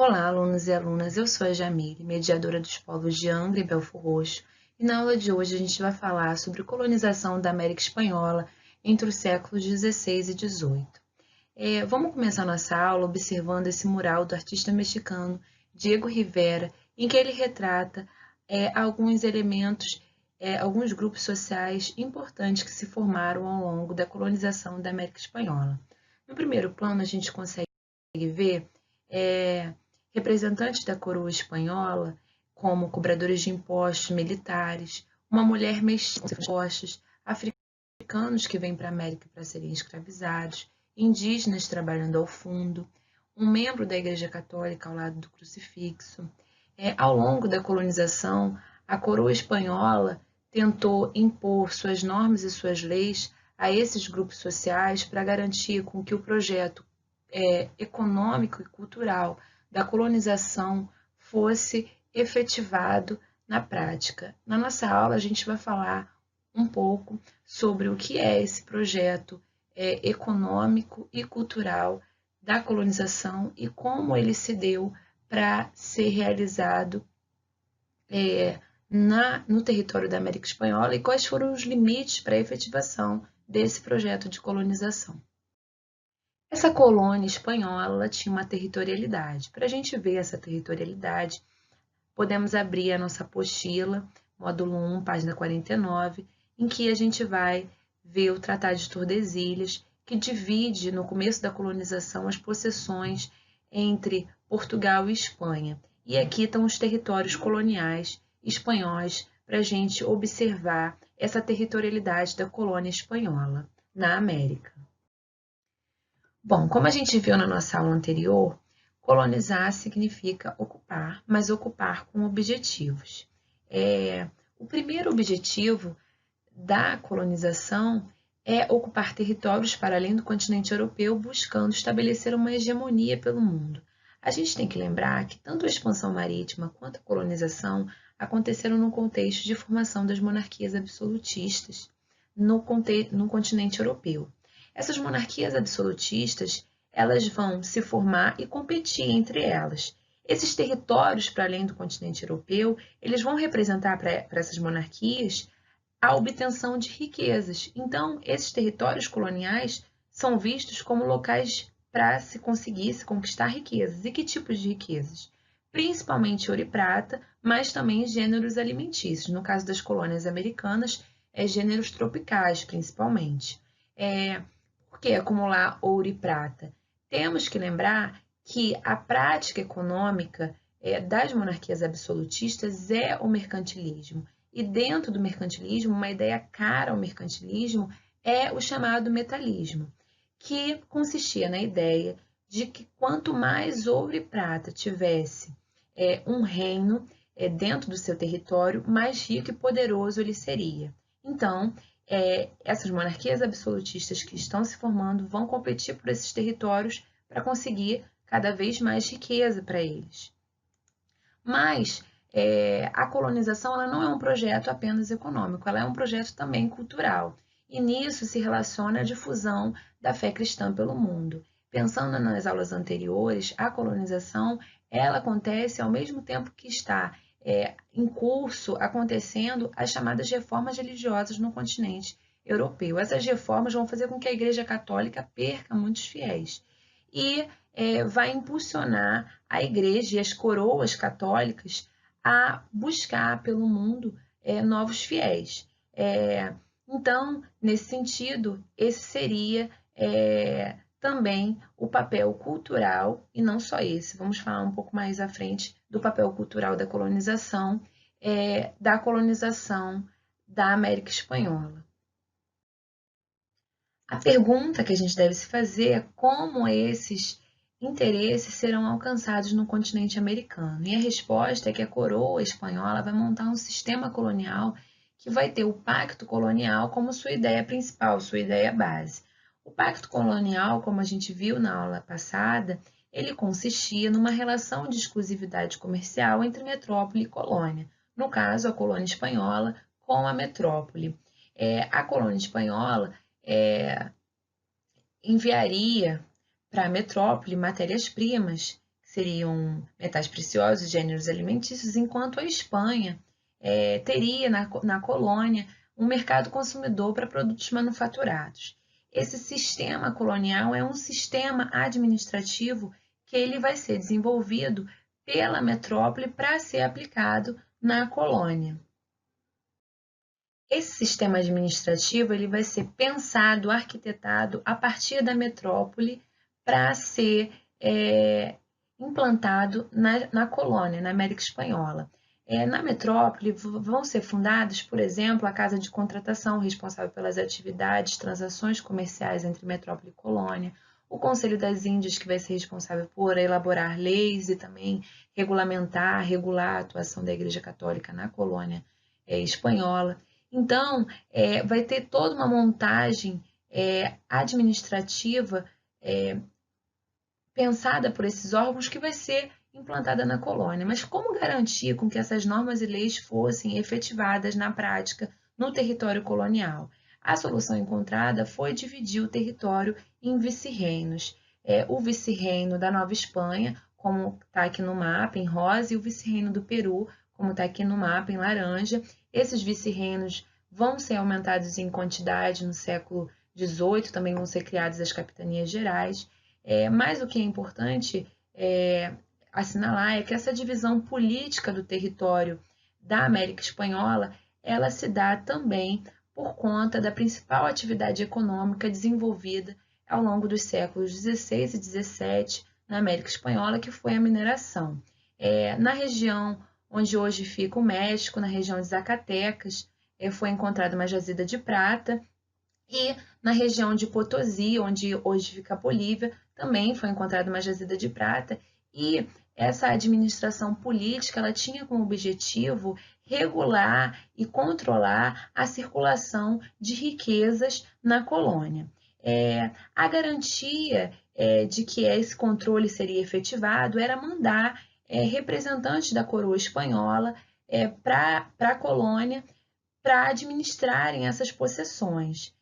Olá, alunos e alunas, eu sou a Jamile, mediadora dos povos de Angra e Belford Roxo, e na aula de hoje a gente vai falar sobre colonização da América Espanhola entre os séculos XVI e XVIII. Vamos começar nossa aula observando esse mural do artista mexicano Diego Rivera, em que ele retrata alguns elementos, alguns grupos sociais importantes que se formaram ao longo da colonização da América Espanhola. No primeiro plano, a gente consegue ver representantes da coroa espanhola, como cobradores de impostos militares, uma mulher mestiça de impostos, africanos que vêm para a América para serem escravizados, indígenas trabalhando ao fundo, um membro da Igreja Católica ao lado do crucifixo. Ao longo da colonização, a coroa espanhola tentou impor suas normas e suas leis a esses grupos sociais para garantir com que o projeto econômico e cultural da colonização fosse efetivado na prática. Na nossa aula, a gente vai falar um pouco sobre o que é esse projeto econômico e cultural da colonização e como ele se deu para ser realizado no território da América Espanhola e quais foram os limites para a efetivação desse projeto de colonização. Essa colônia espanhola tinha uma territorialidade. Para a gente ver essa territorialidade, podemos abrir a nossa apostila, módulo 1, página 49, em que a gente vai ver o Tratado de Tordesilhas, que divide, no começo da colonização, as possessões entre Portugal e Espanha. E aqui estão os territórios coloniais espanhóis para a gente observar essa territorialidade da colônia espanhola na América. Bom, como a gente viu na nossa aula anterior, colonizar significa ocupar, mas ocupar com objetivos. O primeiro objetivo da colonização é ocupar territórios para além do continente europeu, buscando estabelecer uma hegemonia pelo mundo. A gente tem que lembrar que tanto a expansão marítima quanto a colonização aconteceram no contexto de formação das monarquias absolutistas no continente europeu. Essas monarquias absolutistas, elas vão se formar e competir entre elas. Esses territórios para além do continente europeu, eles vão representar para essas monarquias a obtenção de riquezas. Então, esses territórios coloniais são vistos como locais para se conquistar riquezas. E que tipos de riquezas? Principalmente ouro e prata, mas também gêneros alimentícios. No caso das colônias americanas, gêneros tropicais, principalmente. Por que acumular ouro e prata? Temos que lembrar que a prática econômica das monarquias absolutistas é o mercantilismo. E dentro do mercantilismo, uma ideia cara ao mercantilismo é o chamado metalismo, que consistia na ideia de que quanto mais ouro e prata tivesse um reino dentro do seu território, mais rico e poderoso ele seria. Então, essas monarquias absolutistas que estão se formando vão competir por esses territórios para conseguir cada vez mais riqueza para eles. Mas a colonização ela não é um projeto apenas econômico, ela é um projeto também cultural. E nisso se relaciona a difusão da fé cristã pelo mundo. Pensando nas aulas anteriores, a colonização ela acontece ao mesmo tempo que está em curso, acontecendo as chamadas reformas religiosas no continente europeu. Essas reformas vão fazer com que a Igreja Católica perca muitos fiéis e vai impulsionar a Igreja e as coroas católicas a buscar pelo mundo novos fiéis. Então, nesse sentido, esse seria também o papel cultural, e não só esse, vamos falar um pouco mais à frente do papel cultural da colonização da América Espanhola. A pergunta que a gente deve se fazer é como esses interesses serão alcançados no continente americano. E a resposta é que a coroa espanhola vai montar um sistema colonial que vai ter o pacto colonial como sua ideia principal, sua ideia base. O pacto colonial, como a gente viu na aula passada, ele consistia numa relação de exclusividade comercial entre metrópole e colônia. No caso, a colônia espanhola com a metrópole. A colônia espanhola enviaria para a metrópole matérias-primas, que seriam metais preciosos, gêneros alimentícios, enquanto a Espanha teria na colônia um mercado consumidor para produtos manufaturados. Esse sistema colonial é um sistema administrativo que ele vai ser desenvolvido pela metrópole para ser aplicado na colônia. Esse sistema administrativo ele vai ser pensado, arquitetado a partir da metrópole para ser implantado na colônia, na América Espanhola. Na metrópole vão ser fundados, por exemplo, a Casa de Contratação, responsável pelas atividades, transações comerciais entre metrópole e colônia, o Conselho das Índias, que vai ser responsável por elaborar leis e também regular a atuação da Igreja Católica na colônia espanhola. Então, vai ter toda uma montagem administrativa pensada por esses órgãos que vai ser implantada na colônia. Mas como garantir com que essas normas e leis fossem efetivadas na prática no território colonial? A solução encontrada foi dividir o território em vice-reinos. O vice-reino da Nova Espanha, como está aqui no mapa, em rosa, e o vice-reino do Peru, como está aqui no mapa, em laranja. Esses vice-reinos vão ser aumentados em quantidade no século XVIII, também vão ser criadas as capitanias gerais. Mas o que é importante assinalar é que essa divisão política do território da América Espanhola, ela se dá também por conta da principal atividade econômica desenvolvida ao longo dos séculos XVI e XVII na América Espanhola, que foi a mineração. Na região onde hoje fica o México, na região de Zacatecas, foi encontrada uma jazida de prata, e na região de Potosí, onde hoje fica a Bolívia, também foi encontrada uma jazida de prata, e essa administração política ela tinha como objetivo regular e controlar a circulação de riquezas na colônia. A garantia de que esse controle seria efetivado era mandar representantes da coroa espanhola para a colônia para administrarem essas possessões.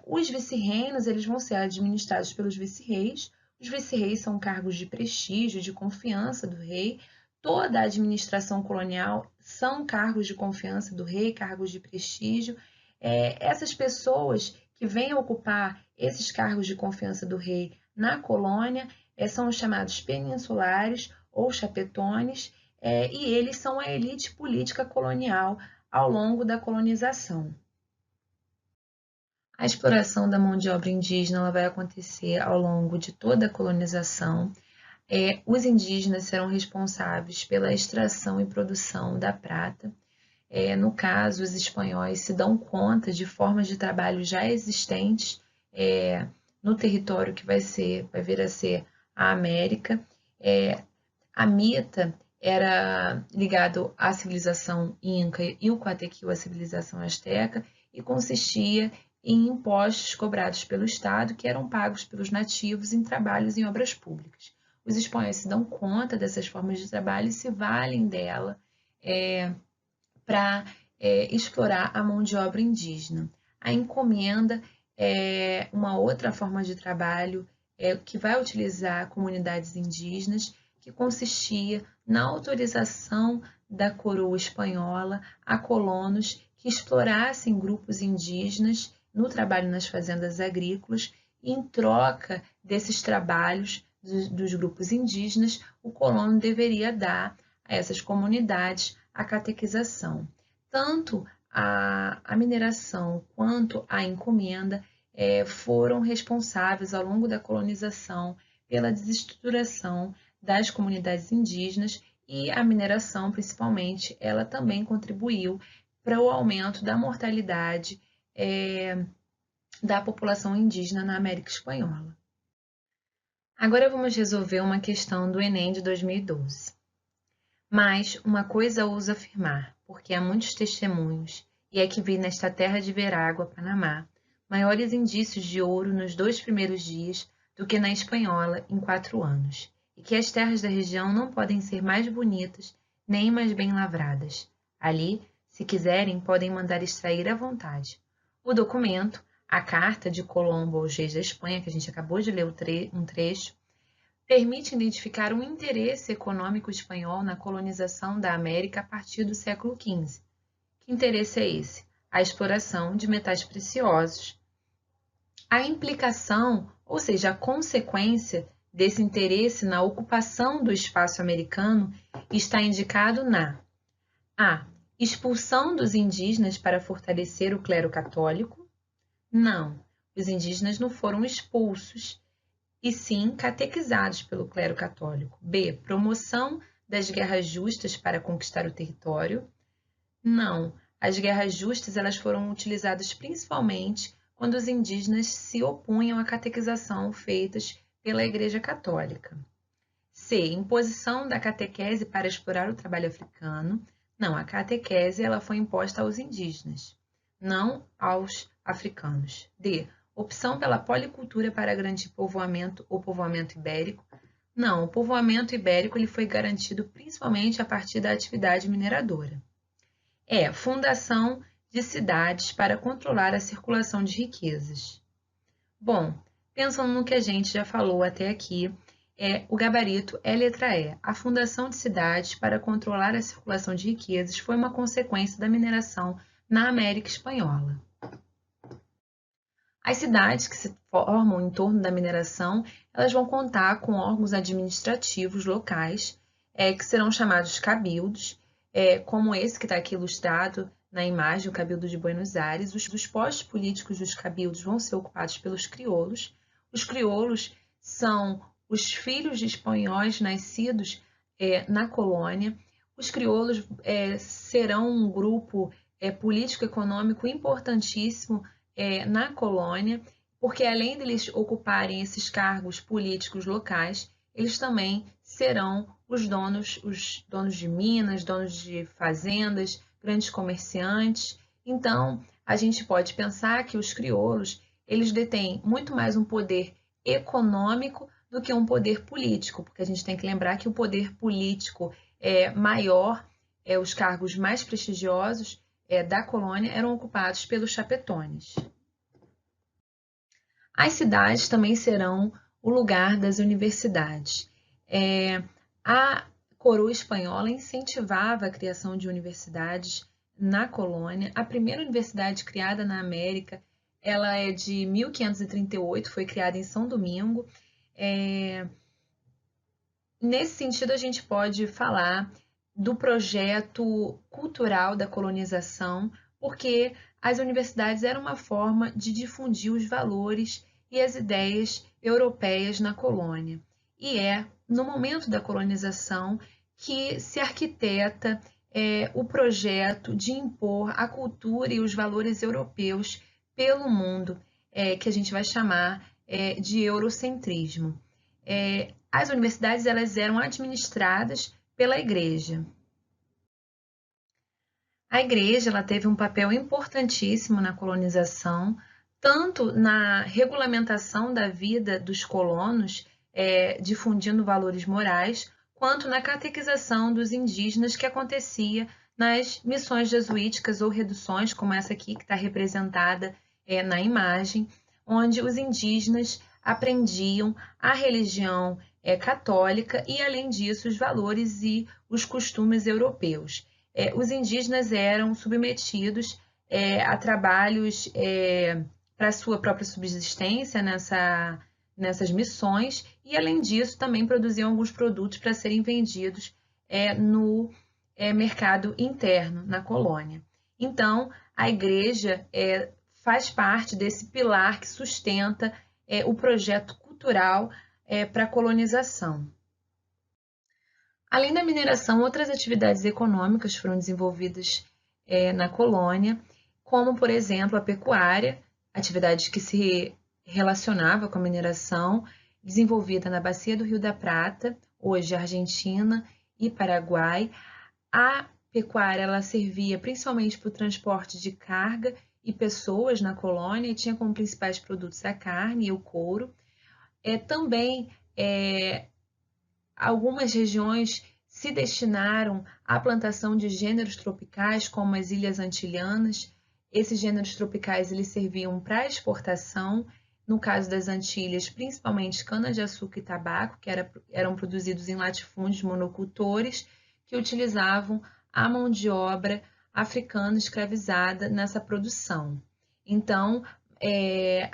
Os vice-reinos eles vão ser administrados pelos vice-reis. Os vice-reis são cargos de prestígio, de confiança do rei. Toda a administração colonial são cargos de confiança do rei, cargos de prestígio. Essas pessoas que vêm ocupar esses cargos de confiança do rei na colônia são os chamados peninsulares ou chapetones, e eles são a elite política colonial ao longo da colonização. A exploração da mão de obra indígena ela vai acontecer ao longo de toda a colonização. Os indígenas serão responsáveis pela extração e produção da prata. No caso, os espanhóis se dão conta de formas de trabalho já existentes no território que vai vir a ser a América. A mita era ligado à civilização inca e o Coatequil à civilização asteca e consistia em impostos cobrados pelo Estado que eram pagos pelos nativos em trabalhos em obras públicas. Os espanhóis se dão conta dessas formas de trabalho e se valem dela para explorar a mão de obra indígena. A encomenda é uma outra forma de trabalho que vai utilizar comunidades indígenas, que consistia na autorização da coroa espanhola a colonos que explorassem grupos indígenas no trabalho nas fazendas agrícolas, e em troca desses trabalhos dos grupos indígenas, o colono deveria dar a essas comunidades a catequização. Tanto a mineração quanto a encomenda foram responsáveis ao longo da colonização pela desestruturação das comunidades indígenas, e a mineração, principalmente, ela também contribuiu para o aumento da mortalidade da população indígena na América Espanhola. Agora vamos resolver uma questão do Enem de 2012. Mas uma coisa ouso afirmar, porque há muitos testemunhos, e é que vi nesta terra de Verágua, Panamá, maiores indícios de ouro nos 2 primeiros dias do que na Espanhola em 4 anos, e que as terras da região não podem ser mais bonitas nem mais bem lavradas. Ali, se quiserem, podem mandar extrair à vontade. O documento, a carta de Colombo aos reis da Espanha, que a gente acabou de ler um trecho, permite identificar um interesse econômico espanhol na colonização da América a partir do século XV. Que interesse é esse? A exploração de metais preciosos. A implicação, ou seja, a consequência desse interesse na ocupação do espaço americano está indicado na A. Expulsão dos indígenas para fortalecer o clero católico. Não, os indígenas não foram expulsos, e sim catequizados pelo clero católico. B. Promoção das guerras justas para conquistar o território. Não, as guerras justas elas foram utilizadas principalmente quando os indígenas se opunham à catequização feitas pela Igreja Católica. C. Imposição da catequese para explorar o trabalho africano. Não, a catequese ela foi imposta aos indígenas, não aos africanos. D. Opção pela policultura para garantir povoamento ou povoamento ibérico. Não, o povoamento ibérico ele foi garantido principalmente a partir da atividade mineradora. E. Fundação de cidades para controlar a circulação de riquezas. Bom, pensando no que a gente já falou até aqui, o gabarito é letra E. A fundação de cidades para controlar a circulação de riquezas foi uma consequência da mineração na América Espanhola. As cidades que se formam em torno da mineração, elas vão contar com órgãos administrativos locais, que serão chamados cabildos, como esse que está aqui ilustrado na imagem, o Cabildo de Buenos Aires. Os postos políticos dos cabildos vão ser ocupados pelos crioulos. Os crioulos são os filhos de espanhóis nascidos na colônia. Os crioulos serão um grupo político-econômico importantíssimo na colônia, porque além deles ocuparem esses cargos políticos locais, eles também serão os donos de minas, donos de fazendas, grandes comerciantes. Então, a gente pode pensar que os crioulos, eles detêm muito mais um poder econômico do que um poder político, porque a gente tem que lembrar que o poder político maior, os cargos mais prestigiosos da colônia eram ocupados pelos chapetones. As cidades também serão o lugar das universidades. A coroa espanhola incentivava a criação de universidades na colônia. A primeira universidade criada na América, ela é de 1538, foi criada em São Domingo. Nesse sentido, a gente pode falar do projeto cultural da colonização, porque as universidades eram uma forma de difundir os valores e as ideias europeias na colônia. E no momento da colonização que se arquiteta o projeto de impor a cultura e os valores europeus pelo mundo, que a gente vai chamar de eurocentrismo. As universidades elas eram administradas pela Igreja. A Igreja ela teve um papel importantíssimo na colonização, tanto na regulamentação da vida dos colonos, difundindo valores morais, quanto na catequização dos indígenas que acontecia nas missões jesuíticas ou reduções, como essa aqui que está representada na imagem, onde os indígenas aprendiam a religião católica e, além disso, os valores e os costumes europeus. Os indígenas eram submetidos a trabalhos para sua própria subsistência nessas missões e, além disso, também produziam alguns produtos para serem vendidos no mercado interno, na colônia. Então, a Igreja faz parte desse pilar que sustenta o projeto cultural para a colonização. Além da mineração, outras atividades econômicas foram desenvolvidas na colônia, como, por exemplo, a pecuária, atividade que se relacionava com a mineração, desenvolvida na Bacia do Rio da Prata, hoje Argentina e Paraguai. A pecuária ela servia principalmente para o transporte de carga e pessoas na colônia e tinha como principais produtos a carne e o couro. Também algumas regiões se destinaram à plantação de gêneros tropicais, como as Ilhas Antilhanas. Esses gêneros tropicais eles serviam para exportação. no caso das Antilhas, principalmente cana-de-açúcar e tabaco, que eram produzidos em latifúndios monocultores, que utilizavam a mão de obra africana escravizada nessa produção. Então,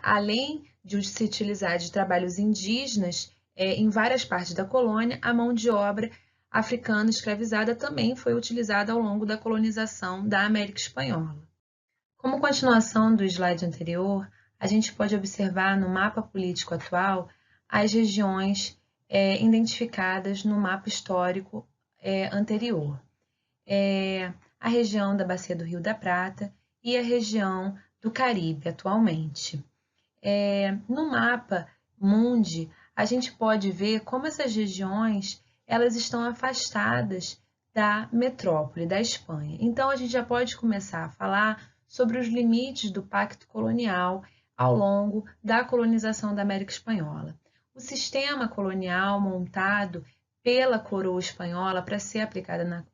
além de se utilizar de trabalhos indígenas, em várias partes da colônia, a mão de obra africana escravizada também foi utilizada ao longo da colonização da América Espanhola. Como continuação do slide anterior, a gente pode observar no mapa político atual as regiões identificadas no mapa histórico anterior. A região da Bacia do Rio da Prata e a região do Caribe atualmente. No mapa mundi, a gente pode ver como essas regiões elas estão afastadas da metrópole, da Espanha. Então, a gente já pode começar a falar sobre os limites do pacto colonial ao longo da colonização da América Espanhola. O sistema colonial montado pela coroa espanhola para ser aplicada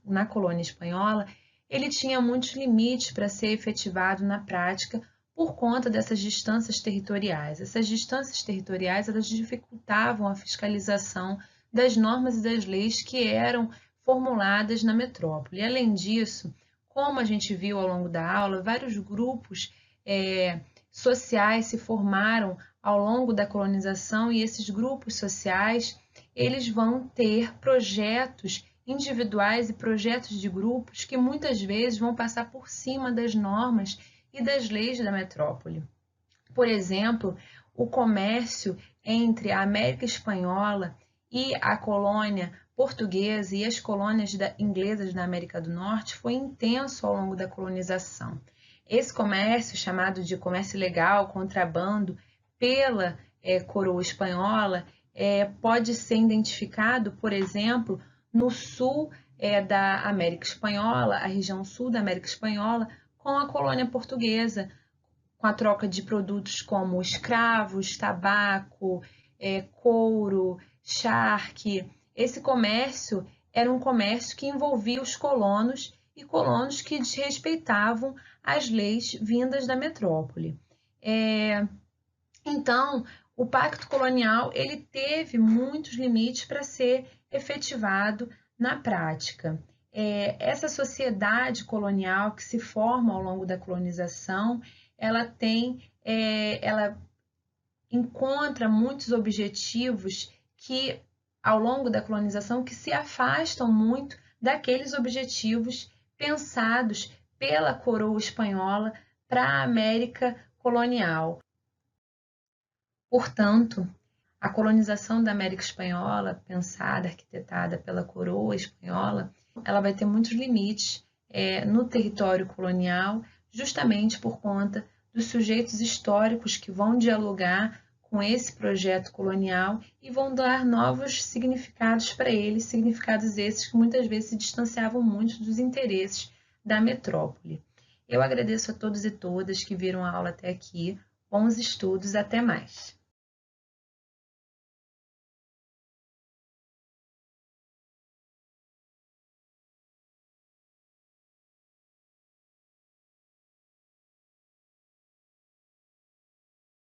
na colônia espanhola, ele tinha muitos limites para ser efetivado na prática por conta dessas distâncias territoriais. Essas distâncias territoriais elas dificultavam a fiscalização das normas e das leis que eram formuladas na metrópole. Além disso, como a gente viu ao longo da aula, vários grupos sociais se formaram ao longo da colonização e esses grupos sociais eles vão ter projetos individuais e projetos de grupos que muitas vezes vão passar por cima das normas e das leis da metrópole. Por exemplo, o comércio entre a América Espanhola e a colônia portuguesa e as colônias inglesas da América do Norte foi intenso ao longo da colonização. Esse comércio, chamado de comércio ilegal, contrabando, pela coroa espanhola, pode ser identificado, por exemplo, no sul da América Espanhola, a região sul da América Espanhola, com a colônia portuguesa, com a troca de produtos como escravos, tabaco, couro, charque. Esse comércio era um comércio que envolvia os colonos e colonos que desrespeitavam as leis vindas da metrópole. Então, o pacto colonial ele teve muitos limites para ser efetivado na prática. Essa sociedade colonial que se forma ao longo da colonização, ela encontra muitos objetivos que, ao longo da colonização, que se afastam muito daqueles objetivos pensados pela coroa espanhola para a América colonial. Portanto, a colonização da América Espanhola, pensada, arquitetada pela coroa espanhola, ela vai ter muitos limites no território colonial, justamente por conta dos sujeitos históricos que vão dialogar com esse projeto colonial e vão dar novos significados para ele, significados esses que muitas vezes se distanciavam muito dos interesses da metrópole. Eu agradeço a todos e todas que viram a aula até aqui. Bons estudos, até mais!